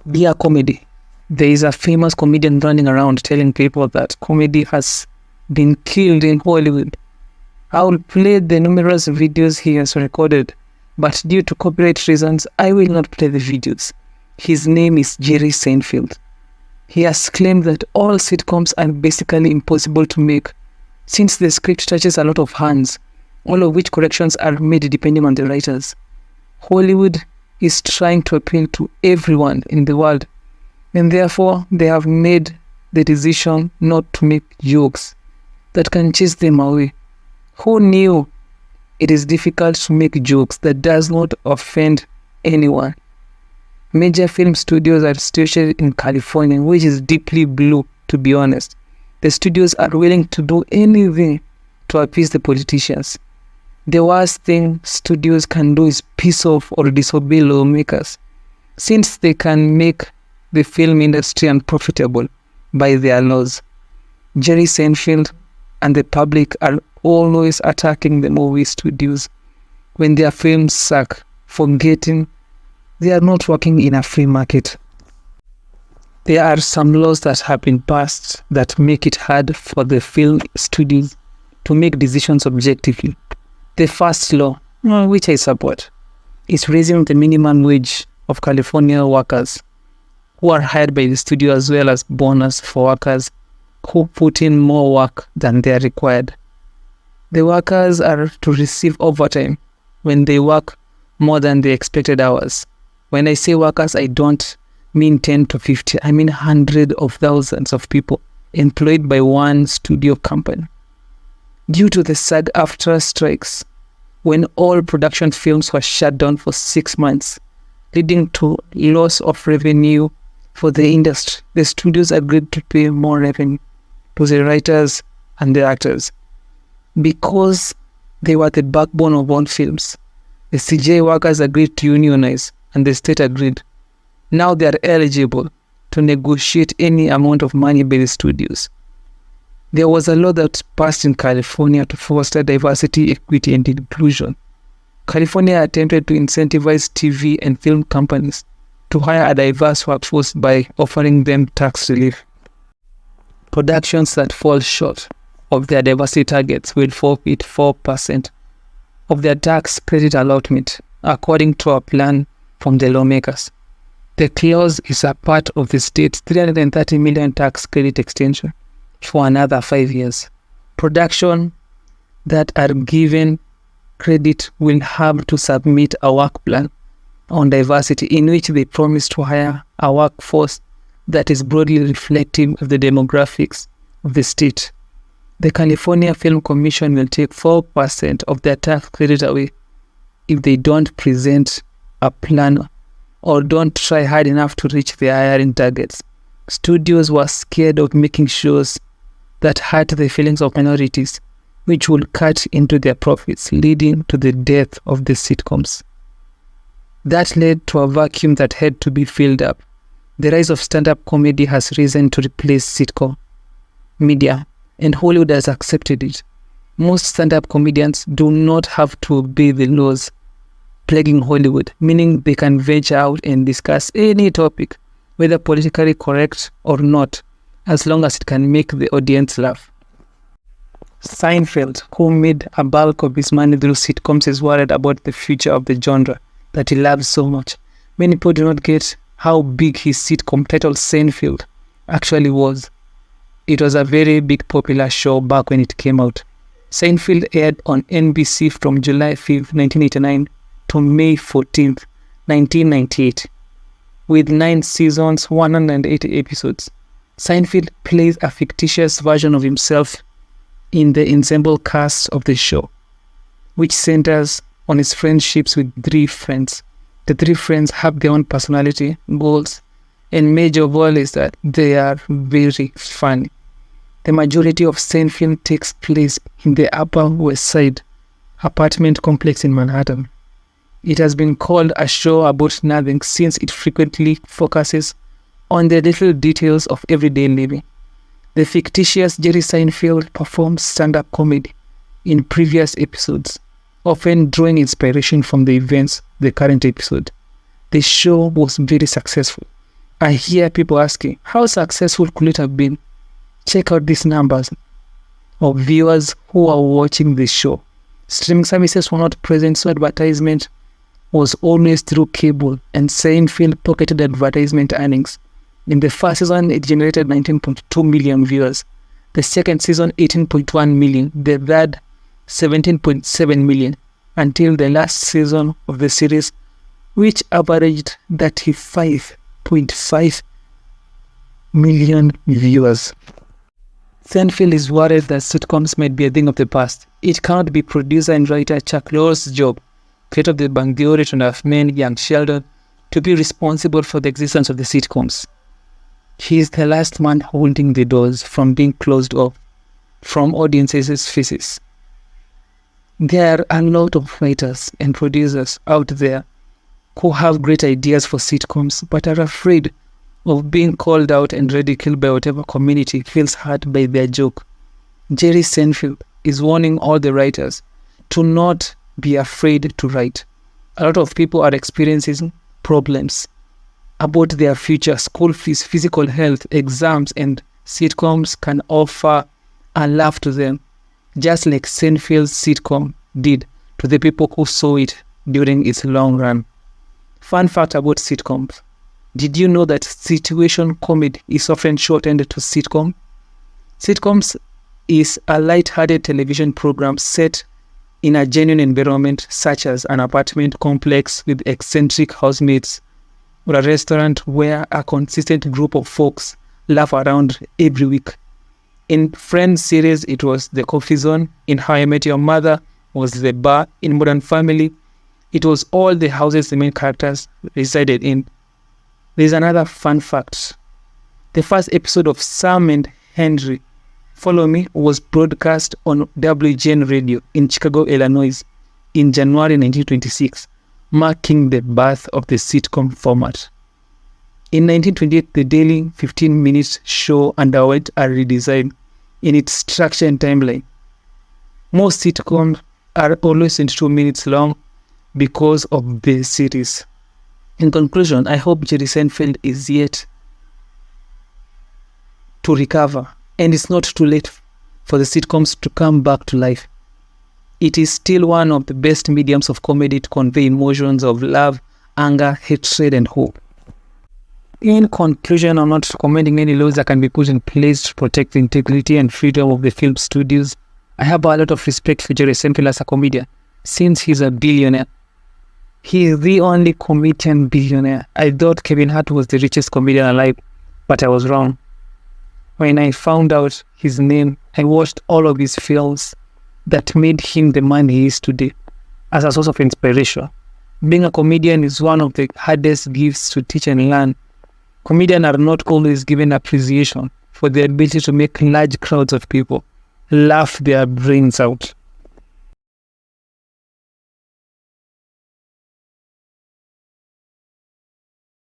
Dear comedy, there is a famous comedian running around telling people that comedy has been killed in Hollywood. I will play the numerous videos he has recorded, but due to copyright reasons, I will not play the videos. His name is Jerry Seinfeld. He has claimed that all sitcoms are basically impossible to make, since the script touches a lot of hands, all of which corrections are made depending on the writers. Hollywood is trying to appeal to everyone in the world, and therefore they have made the decision not to make jokes that can chase them away. Who knew it is difficult to make jokes that does not offend anyone? Major film studios are situated in California, which is deeply blue, to be honest. The studios are willing to do anything to appease the politicians. The worst thing studios can do is piss off or disobey lawmakers, since they can make the film industry unprofitable by their laws. Jerry Seinfeld and the public are always attacking the movie studios when their films suck, forgetting they are not working in a free market. There are some laws that have been passed that make it hard for the film studios to make decisions objectively. The first law, which I support, is raising the minimum wage of California workers who are hired by the studio, as well as bonus for workers who put in more work than they are required. The workers are to receive overtime when they work more than the expected hours. When I say workers, I don't mean 10 to 50, I mean hundreds of thousands of people employed by one studio company. Due to the SAG-AFTRA strikes, when all production films were shut down for 6 months, leading to loss of revenue for the industry, the studios agreed to pay more revenue to the writers and the actors. Because they were the backbone of all films, the CGI workers agreed to unionize, and the state agreed. Now they are eligible to negotiate any amount of money by the studios. There was a law that passed in California to foster diversity, equity, and inclusion. California attempted to incentivize TV and film companies to hire a diverse workforce by offering them tax relief. Productions that fall short of their diversity targets will forfeit 4% of their tax credit allotment, according to a plan from the lawmakers. The clause is a part of the state's $330 million tax credit extension for another 5 years. Production that are given credit will have to submit a work plan on diversity in which they promise to hire a workforce that is broadly reflective of the demographics of the state. The California Film Commission will take 4% of their tax credit away if they don't present a plan or don't try hard enough to reach their hiring targets. Studios were scared of making shows that hurt the feelings of minorities, which would cut into their profits, leading to the death of the sitcoms. That led to a vacuum that had to be filled up. The rise of stand-up comedy has risen to replace sitcom media, and Hollywood has accepted it. Most stand-up comedians do not have to obey the laws plaguing Hollywood, meaning they can venture out and discuss any topic, whether politically correct or not, as long as it can make the audience laugh. Seinfeld, who made a bulk of his money through sitcoms, is worried about the future of the genre that he loves so much. Many people do not get how big his sitcom titled Seinfeld actually was. It was a very big popular show back when it came out. Seinfeld aired on NBC from July 5th, 1989 to May 14th, 1998, with 9 seasons, 180 episodes. Seinfeld plays a fictitious version of himself in the ensemble cast of the show, which centers on his friendships with 3 friends. The 3 friends have their own personality, goals, and major of all is that they are very funny. The majority of Seinfeld takes place in the Upper West Side apartment complex in Manhattan. It has been called a show about nothing since it frequently focuses on the little details of everyday living. The fictitious Jerry Seinfeld performs stand-up comedy in previous episodes, often drawing inspiration from the events of the current episode. The show was very successful, I hear people asking, how successful could it have been? Check out these numbers of viewers who are watching this show. Streaming services were not present, so advertisement was always through cable, and Seinfeld pocketed advertisement earnings. In the first season, it generated 19.2 million viewers. The second season, 18.1 million. The third, 17.7 million. Until the last season of the series, which averaged 35.5 million viewers. Seinfeld is worried that sitcoms might be a thing of the past. It cannot be producer and writer Chuck Lorre's job, creator of The Bang Theory, to have men, young Sheldon, to be responsible for the existence of the sitcoms. He is the last man holding the doors from being closed off from audiences' faces. There are a lot of writers and producers out there who have great ideas for sitcoms but are afraid of being called out and ridiculed by whatever community feels hurt by their joke. Jerry Seinfeld is warning all the writers to not be afraid to write. A lot of people are experiencing problems about their future, school fees, physical health, exams, and sitcoms can offer a laugh to them, just like Seinfeld's sitcom did to the people who saw it during its long run. Fun fact about sitcoms. Did you know that situation comedy is often shortened to sitcom? Sitcoms is a light-hearted television program set in a genuine environment, such as an apartment complex with eccentric housemates, or a restaurant where a consistent group of folks laugh around every week. In Friends series, it was the coffee zone. In How I Met Your Mother was the bar. In Modern Family, it was all the houses the main characters resided in. There's another fun fact. The first episode of Sam and Henry Follow Me was broadcast on WGN Radio in Chicago, Illinois in January 1926, marking the birth of the sitcom format. In 1928, the daily 15-minute show underwent a redesign in its structure and timeline. Most sitcoms are always 22 minutes long because of the series. In conclusion, I hope Jerry Seinfeld is yet to recover, and it's not too late for the sitcoms to come back to life. It is still one of the best mediums of comedy to convey emotions of love, anger, hatred, and hope. In conclusion, I'm not recommending any laws that can be put in place to protect the integrity and freedom of the film studios. I have a lot of respect for Jerry Seinfeld as a comedian, since he's a billionaire. He is the only comedian billionaire. I thought Kevin Hart was the richest comedian alive, but I was wrong. When I found out his name, I watched all of his films that made him the man he is today as a source of inspiration. Being a comedian is one of the hardest gifts to teach and learn. Comedians are not always given appreciation for their ability to make large crowds of people laugh their brains out.